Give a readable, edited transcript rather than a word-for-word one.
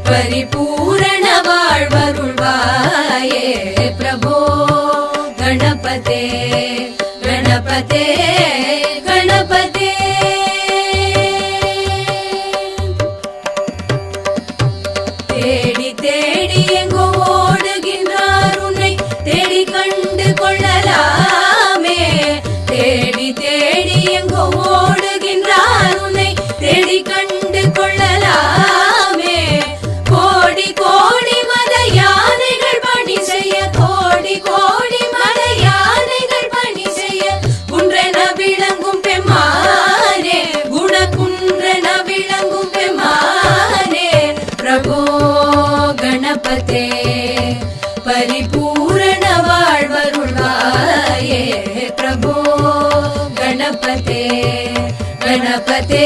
परिपूर्ण வாழ்வருள்வாயே प्रभो गणपते गणपते गणपते தேடி தேடி எங்கோ ஓடுகின்றார் உன்னை தேடி கண்டு கொள்ளலாமே தேடி தேடி எங்கோ ஓடுகின்றார் உன்னை தேடி கண்டு கொள்ளலாமே கோடி கோடி மத யானைகள் பணி செய்ய கோடி கோடி மத யானைகள் பணி செய்ய குன்றென விளங்கும் பெம்மானே குணகுன்றென விளங்கும் பெம்மானே பிரபோ गणपते परिपूर्ण வாழ்வருள்வாயே प्रभो गणपते गणपते